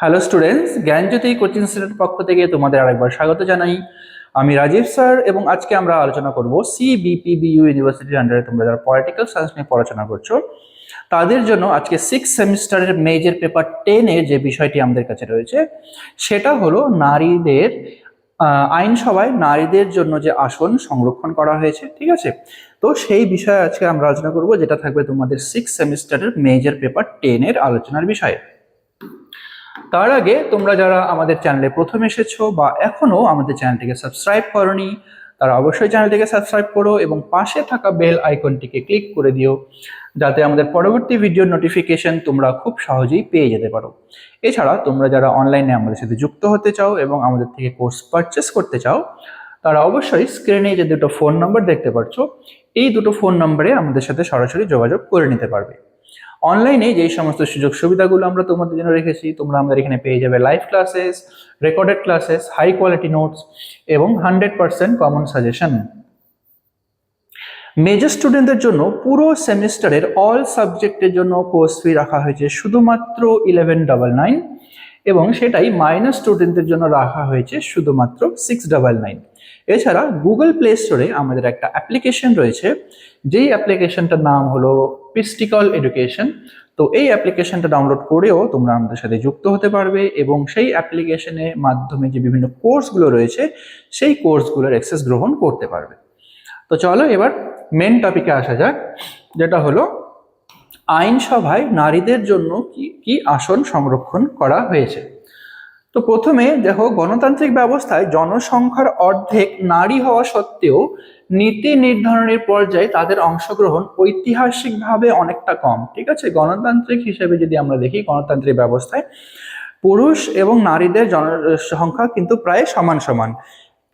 Hello students, জ্ঞানজ্যোতি coaching সেন্টারের পক্ষ থেকে তোমাদের আরেকবার স্বাগত জানাই। আমি রাজীব স্যার এবং আজকে আমরা আলোচনা করব সিবিপিবিইউ ইউনিভার্সিটির আন্ডারে তোমরা যারা পলিটিক্যাল সায়েন্স নিয়ে পড়াশোনা করছো তাদের জন্য আজকে 6 সেমিস্টারের মেজর পেপার 10 এর যে বিষয়টি আমাদের কাছে রয়েছে সেটা হলো নারীদের আইনসভায় নারীদের জন্য যে আসন সংরক্ষণ করা হয়েছে, ঠিক আছে। তো সেই বিষয়ে আজকে আমরা আলোচনা করব, যেটা থাকবে তোমাদের 6 সেমিস্টারের মেজর পেপার 10 এর আলোচনার বিষয়ে। তার আগে তোমরা যারা আমাদের চ্যানেলে প্রথম এসেছো বা এখনো আমাদের চ্যানেলটিকে সাবস্ক্রাইব করোনি, তারা অবশ্যই চ্যানেলটিকে সাবস্ক্রাইব করো এবং পাশে থাকা বেল আইকনটিকে ক্লিক করে দিও, যাতে আমাদের পরবর্তী ভিডিওর নোটিফিকেশন তোমরা খুব সহজেই পেয়ে যেতে পারো। এছাড়া তোমরা যারা অনলাইনে আমাদের সাথে যুক্ত হতে চাও এবং আমাদের থেকে কোর্স পারচেস করতে চাও, তারা অবশ্যই স্ক্রিনে যে দুটো ফোন নাম্বার দেখতে পাচ্ছ, এই দুটো ফোন নাম্বারে আমাদের সাথে সরাসরি যোগাযোগ করে নিতে পারবে। অনলাইনে যেই সমস্ত সুযোগ সুবিধাগুলো আমরা তোমাদের জন্য রেখেছি, তোমরা আমাদের এখানে পেয়ে যাবে live classes, recorded classes, high quality notes এবং 100% কমন সাজেশন। মেজর স্টুডেন্টদের জন্য পুরো সেমিস্টারের অল সাবজেক্টের জন্য কোর্স ফি রাখা হয়েছে শুধুমাত্র 1199 এবং সেটাই মাইনর স্টুডেন্টদের জন্য রাখা হয়েছে শুধুমাত্র 699। এছাড়া গুগল প্লে স্টোরে আমাদের একটা অ্যাপ্লিকেশন রয়েছে, যেই অ্যাপ্লিকেশনটার নাম হলো পিস্টিকল এডুকেশন। তো এই অ্যাপ্লিকেশনটা ডাউনলোড করেও তোমরা আমাদের সাথে যুক্ত হতে পারবে এবং সেই অ্যাপ্লিকেশনের মাধ্যমে যে বিভিন্ন কোর্সগুলো রয়েছে সেই কোর্সগুলোর অ্যাক্সেস গ্রহণ করতে পারবে। তো চলো এবার মেন টপিকে আসা যাক, যেটা হলো আইনসভায় নারীদের জন্য কি কি আসন সংরক্ষণ করা হয়েছে। তো প্রথমে দেখো, গণতান্ত্রিক ব্যবস্থায় জনসংখ্যার অর্ধেক নারী হওয়া সত্ত্বেও নীতি নির্ধারণের পর্যায়ে তাদের অংশগ্রহণ ঐতিহাসিকভাবে অনেকটা কম, ঠিক আছে। গণতান্ত্রিক হিসেবে যদি আমরা দেখি, গণতান্ত্রিক ব্যবস্থায় পুরুষ এবং নারীদের জনসংখ্যা কিন্তু প্রায় সমান সমান,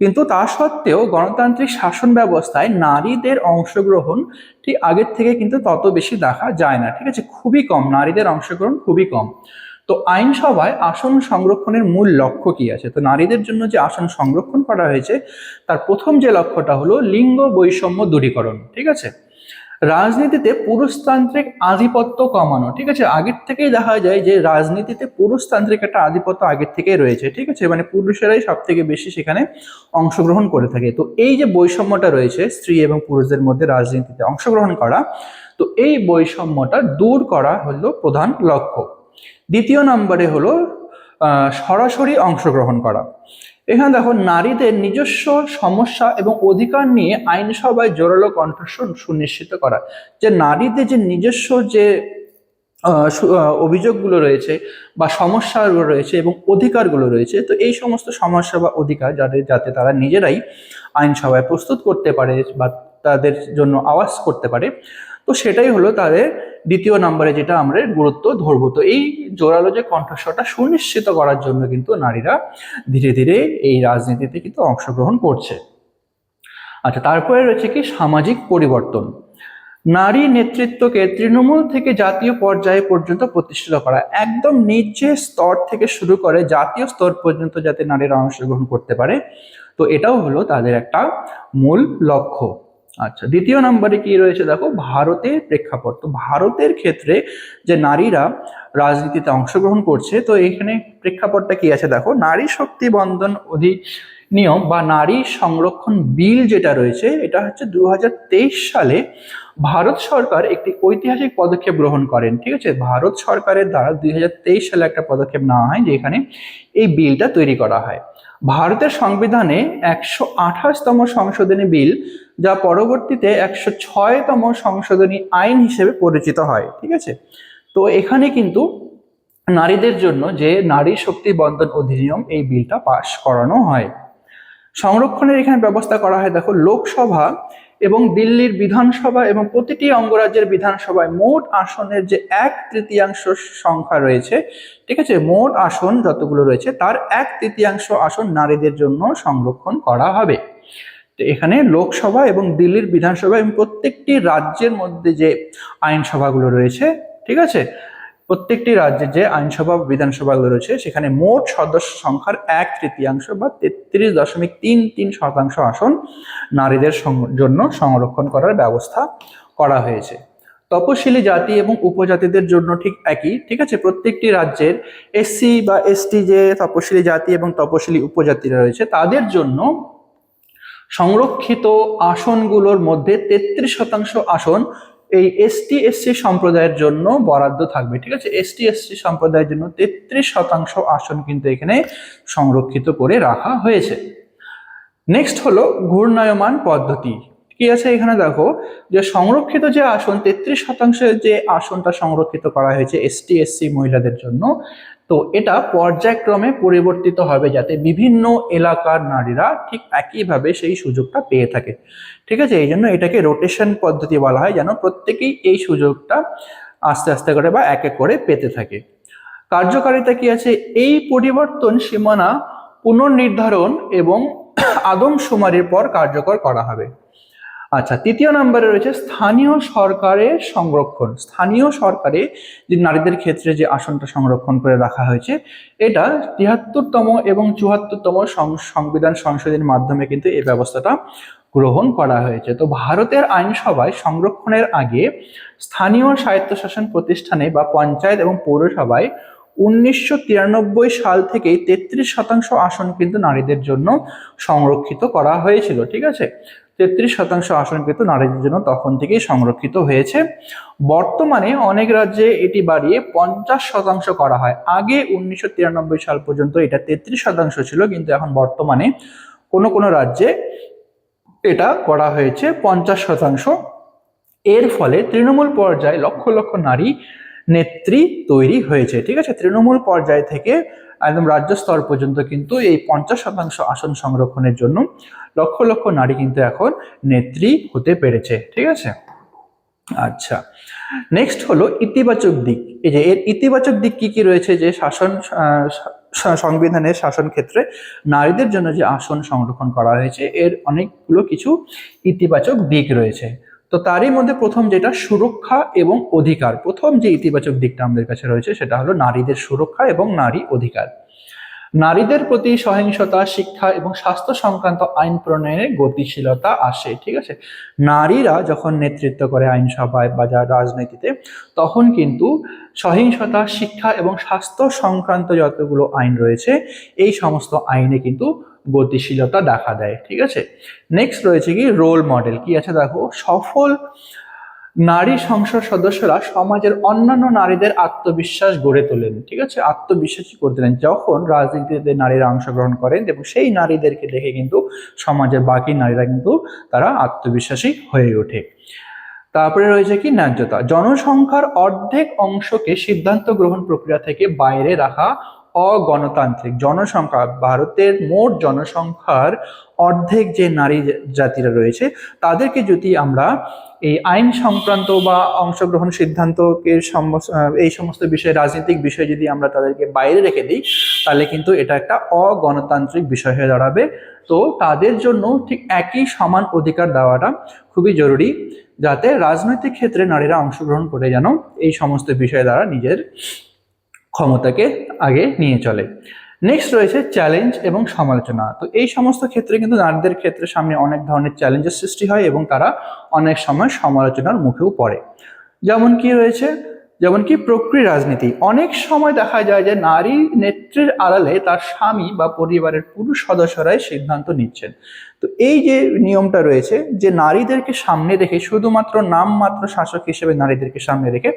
কিন্তু তা সত্ত্বেও গণতান্ত্রিক শাসন ব্যবস্থায় নারীদের অংশগ্রহণ ঠিক আগের থেকে কিন্তু তত বেশি দেখা যায় না, ঠিক আছে। খুবই কম, নারীদের অংশগ্রহণ খুবই কম। তো আইনসভায় আসন সংরক্ষণের মূল লক্ষ্য কি আছে? তো নারীদের জন্য যে আসন সংরক্ষণ করা হয়েছে তার প্রথম যে লক্ষ্যটা হলো লিঙ্গ বৈষম্য দূরীকরণ, ঠিক আছে। রাজনীতিতে পুরুষতান্ত্রিক আধিপত্য কমানো, ঠিক আছে। আগের থেকেই দেখা যায় যে রাজনীতিতে পুরুষতান্ত্রিক একটা আধিপত্য আগের থেকেই রয়েছে, ঠিক আছে। মানে পুরুষেরাই সব থেকে বেশি সেখানে অংশগ্রহণ করে থাকে। তো এই যে বৈষম্যটা রয়েছে স্ত্রী এবং পুরুষদের মধ্যে রাজনীতিতে অংশগ্রহণ করা, তো এই বৈষম্যটা দূর করা হলো প্রধান লক্ষ্য। দ্বিতীয় নম্বরে হলো সরাসরি অংশগ্রহণ করা। এখানে দেখো, নারীদের নিজস্ব সমস্যা এবং অধিকার নিয়ে আইনসভায় জোরালো কণ্ঠস্বর সুনিশ্চিত করা। যে নারীদের যে নিজস্ব যে অভিযোগগুলো রয়েছে বা সমস্যাগুলো রয়েছে এবং অধিকারগুলো রয়েছে, তো এই সমস্ত সমস্যা বা অধিকার যাতে তারা নিজেরাই আইনসভায় প্রস্তুত করতে পারে বা তাদের জন্য আওয়াজ করতে পারে, তো সেটাই হলো তাদের দ্বিতীয় নম্বরে যেটা আমরা গুরুত্ব ধরবো। তো এই জোরালো যে কণ্ঠস্বরটা সুনিশ্চিত করার জন্য কিন্তু নারীরা ধীরে ধীরে এই রাজনীতিতে কিন্তু অংশগ্রহণ করছে। আচ্ছা, তারপরে রয়েছে কি সামাজিক পরিবর্তন। নারী নেতৃত্বকে তৃণমূল থেকে জাতীয় পর্যায়ে পর্যন্ত প্রতিষ্ঠিত করা, একদম নিচের স্তর থেকে শুরু করে জাতীয় স্তর পর্যন্ত যাতে নারীরা অংশগ্রহণ করতে পারে, তো এটাও হলো তাদের একটা মূল লক্ষ্য। আচ্ছা, দ্বিতীয় নম্বরে কি রয়েছে দেখো, ভারতের প্রেক্ষাপট। তো ভারতের ক্ষেত্রে যে নারীরা রাজনীতিতে অংশগ্রহণ করছে, তো এখানে প্রেক্ষাপটটা কি আছে দেখো, নারী শক্তি বন্ধন অধিনিয়ম বা নারী সংরক্ষণ বিল যেটা রয়েছে, এটা হচ্ছে 2023 সালে ভারত সরকার একটি ঐতিহাসিক পদক্ষেপ গ্রহণ করেন, ঠিক আছে। ভারত সরকারের দ্বারা 2023 সালে একটা পদক্ষেপ নেওয়া হয় যেখানে এই বিলটা তৈরি করা হয়। ভারতের সংবিধানে 128তম সংশোধনী বিল, যা পরবর্তীতে 106তম সংশোধনী আইন হিসেবে পরিচিত হয়, ঠিক আছে। তো এখানে কিন্তু নারীদের জন্য যে নারী শক্তি বন্ধন অধিনিয়ম, এই বিলটা পাশ করানো হয়। সংরক্ষণের এখানে ব্যবস্থা করা হয় দেখো, লোকসভা এবং দিল্লির বিধানসভা এবং প্রতিটি অঙ্গরাজ্যের বিধানসভায় মোট আসনের যে 1/3 সংখ্যা রয়েছে, ঠিক আছে, মোট আসন যতগুলো রয়েছে তার 1/3 আসন নারীদের জন্য সংরক্ষণ করা হবে। তো এখানে লোকসভা এবং দিল্লির বিধানসভা এবং প্রত্যেকটি রাজ্যের মধ্যে যে আইনসভাগুলো রয়েছে, ঠিক আছে, প্রত্যেকটি রাজ্যে যে আইনসভা বিধানসভাগুলো রয়েছে সেখানে মোট সদস্য সংখ্যার 1/3 বা 33.33% আসন নারীদের জন্য সংরক্ষণ করার ব্যবস্থা করা হয়েছে। তপশিলি জাতি এবং উপজাতিদের জন্য ঠিক একই, ঠিক আছে। প্রত্যেকটি রাজ্যের এসসি বা এসটি যে তপশিলি জাতি এবং তপশিলি উপজাতিরা রয়েছে তাদের জন্য সংরক্ষিত আসনগুলোর মধ্যে 33% আসন এই এসটি এসসি সম্প্রদায়ের জন্য বরাদ্দ থাকবে, ঠিক আছে। এসটি এসসি সম্প্রদায়ের জন্য 33% আসন কিন্তু এখানে সংরক্ষিত করে রাখা হয়েছে। নেক্সট হলো ঘূর্ণায়মান পদ্ধতি। কি আছে এখানে দেখো, যে সংরক্ষিত যে আসন 33% যে আসনটা সংরক্ষিত করা হয়েছে এসটি এসসি মহিলাদের জন্য, তো এটা পর্যায়ক্রমে পরিবর্তিত হবে যাতে বিভিন্ন এলাকার নারীরা ঠিক একইভাবে সেই সুযোগটা পেয়ে থাকে, ঠিক আছে। এই জন্য এটাকে রোটেশন পদ্ধতি বলা হয়, যেন প্রত্যেকেই এই সুযোগটা আস্তে আস্তে করে বা এক এক করে পেতে থাকে। কার্যকারিতা কি আছে, এই পরিবর্তন সীমানা পুনর্নির্ধারণ এবং আদমশুমারির পর কার্যকর করা হবে। আচ্ছা, তৃতীয় নম্বরে রয়েছে স্থানীয় সরকারের সংরক্ষণ। স্থানীয় সরকারে যে নারীদের ক্ষেত্রে যে আসনটা সংরক্ষণ করে রাখা হয়েছে, এটা 73তম এবং 74তম সংবিধান সংশোধনের মাধ্যমে কিন্তু এই ব্যবস্থাটা গ্রহণ করা হয়েছে। তো ভারতের আইনসভায় সংরক্ষণের আগে স্থানীয় স্বায়ত্তশাসন প্রতিষ্ঠানে বা পঞ্চায়েত এবং পৌরসভায় 1993 সাল থেকেই 33% আসন কিন্তু নারীদের জন্য সংরক্ষিত করা হয়েছিল, ঠিক আছে। 33% আসন কিন্তু নারীদের জন্য তখন থেকেই সংরক্ষিত হয়েছে। বর্তমানে অনেক রাজ্যে এটি বাড়িয়ে 50% করা হয়। আগে 1993 সাল পর্যন্ত এটা 33% ছিল, কিন্তু এখন বর্তমানে কোনো কোনো রাজ্যে এটা করা হয়েছে 50%। এর ফলে তৃণমূল পর্যায়ে লক্ষ লক্ষ নারী নেত্রী তৈরি হয়েছে, ঠিক আছে। তৃণমূল পর্যায় থেকে একদম রাজ্য স্তর পর্যন্ত কিন্তু এই 50% আসন সংরক্ষণের জন্য লক্ষ লক্ষ নারী কিন্তু এখন নেত্রী হতে পেরেছে, ঠিক আছে। আচ্ছা, নেক্সট হলো ইতিবাচক দিক। এই যে এর ইতিবাচক দিক কি কি রয়েছে, যে সংবিধানের শাসন ক্ষেত্রে নারীদের জন্য যে আসন সংরক্ষণ করা হয়েছে এর অনেকগুলো কিছু ইতিবাচক দিক রয়েছে। তো তারই মধ্যে প্রথম যেটা সুরক্ষা এবং অধিকার, প্রথম যে ইতিবাচক দিকটা আমাদের কাছে রয়েছে সেটা হলো নারীদের সুরক্ষা এবং নারী অধিকার। নারীদের প্রতি সহিংসতা, শিক্ষা এবং স্বাস্থ্য সংক্রান্ত আইন প্রণয়নে গতিশীলতা আসে, ঠিক আছে। নারীরা যখন নেতৃত্ব করে আইনসভায় বা যা রাজনীতিতে, তখন কিন্তু সহিংসতা, শিক্ষা এবং স্বাস্থ্য সংক্রান্ত যতগুলো আইন রয়েছে এই সমস্ত আইনে কিন্তু গতিশীলতা দেখা দেয়, ঠিক আছে। নেক্সট রয়েছে কি রোল মডেল। কি আছে দেখো, সফল নারী সংসদ সদস্যরা সমাজের অন্যান্য নারীদের আত্মবিশ্বাস গড়ে তোলেন, ঠিক আছে। আত্মবিশ্বাসী করে তোলেন যখন রাজনীতিতে নারীরা অংশগ্রহণ করেন, এবং সেই নারীদেরকে দেখে কিন্তু সমাজের বাকি নারীরা কিন্তু তারা আত্মবিশ্বাসী হয়ে ওঠে। তারপরে রয়েছে কি ন্যায্যতা। জনসংখ্যার অর্ধেক অংশকে সিদ্ধান্ত গ্রহণ প্রক্রিয়া থেকে বাইরে রাখা অগণতান্ত্রিক। জনসংখ্যা, ভারতের মোট জনসংখ্যার অর্ধেক যে নারী জাতিরা রয়েছে তাদেরকে যদি আমরা এই আইন সংক্রান্ত বা অংশগ্রহণ সিদ্ধান্তকে এই সমস্ত বিষয়ে, রাজনৈতিক বিষয়ে যদি আমরা তাদেরকে বাইরে রেখে দিই, তাহলে কিন্তু এটা একটা অগণতান্ত্রিক বিষয় হয়ে দাঁড়াবে। তো তাদের জন্য ঠিক একই সমান অধিকার দেওয়াটা খুবই জরুরি, যাতে রাজনৈতিক ক্ষেত্রে নারীরা অংশগ্রহণ করে যেন এই সমস্ত বিষয় দ্বারা নিজের ক্ষমতাকে আগে নিয়ে চলে। নেক্সট রয়েছে চ্যালেঞ্জ এবং সমালোচনা। তো এই সমস্ত ক্ষেত্রে কিন্তু নারীদের ক্ষেত্রে সামনে অনেক ধরনের চ্যালেঞ্জের সৃষ্টি হয় এবং তারা অনেক সময় সমালোচনার মুখেও পড়ে। যেমন কি রয়েছে, যেমন কি প্রক্রিয়া রাজনীতি। অনেক সময় দেখা যায় যে নারী নেত্রীর আড়ালে তার স্বামী বা পরিবারের পুরুষ সদস্যরাই সিদ্ধান্ত নিচ্ছেন। তো এই যে নিয়মটা রয়েছে, যে নারীদেরকে সামনে রেখে, শুধুমাত্র নামমাত্র শাসক হিসেবে নারীদেরকে সামনে রেখে,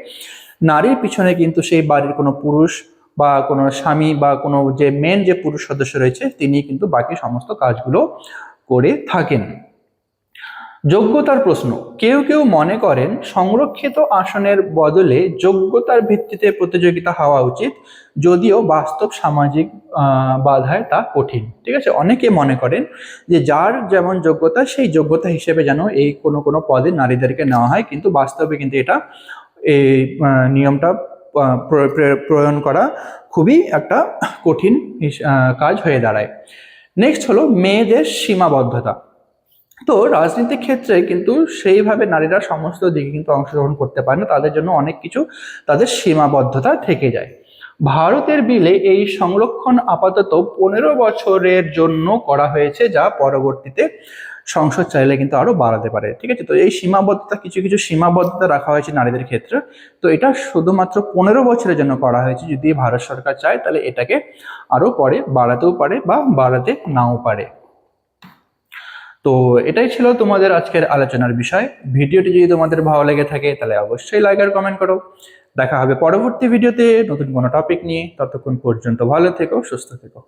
নারীর পিছনে কিন্তু সেই বাড়ির কোনো পুরুষ বা কোনো স্বামী বা কোনো যে মেন যে পুরুষ সদস্য রয়েছে তিনি কিন্তু বাকি সমস্ত কাজগুলো করে থাকেন। যোগ্যতার প্রশ্ন। কেউ কেউ মনে করেন সংরক্ষিত আসনের বদলে যোগ্যতার ভিত্তিতে প্রতিযোগিতা হওয়া উচিত, যদিও বাস্তব সামাজিক বাধায় তা কঠিন, ঠিক আছে। অনেকে মনে করেন যে যার যেমন যোগ্যতা সেই যোগ্যতা হিসেবে যেন এই কোনো কোনো পদে নারীদেরকে নেওয়া হয়, কিন্তু বাস্তবে কিন্তু এটা এই নিয়মটা প্রয়োগ করা খুবই একটা কঠিন কাজ হয়ে দাঁড়ায়। নেক্সট হলো মেয়েদের সীমাবদ্ধতা। তো রাজনীতির ক্ষেত্রে কিন্তু সেইভাবে নারীরা সমস্ত দিকে কিন্তু অংশগ্রহণ করতে পারে না, তাদের জন্য অনেক কিছু তাদের সীমাবদ্ধতা থেকে যায়। ভারতের বিলে এই সংরক্ষণ আপাতত 15 বছরের জন্য করা হয়েছে, যা পরবর্তীতে সংসদ চাইলে কিন্তু আরো বাড়াতে পারে। ঠিক আছে, তো এই সীমাবদ্ধতা, কিছু কিছু সীমাবদ্ধতা রাখা হয়েছে নারীদের ক্ষেত্রে। তো এটা শুধুমাত্র 15 বছরের জন্য করা হয়েছে। যদি ভারত সরকার চায় তাহলে এটাকে আরো পরে বাড়াতেও পারে বা বাড়াতে নাও পারে। তো এটাই ছিল তোমাদের আজকের আলোচনার বিষয়। ভিডিওটি যদি তোমাদের ভালো লেগে থাকে তাহলে অবশ্যই লাইক আর কমেন্ট করো। দেখা হবে পরবর্তী ভিডিওতে নতুন কোনো টপিক নিয়ে। ততক্ষণ পর্যন্ত ভালো থেকো, সুস্থ থেকো।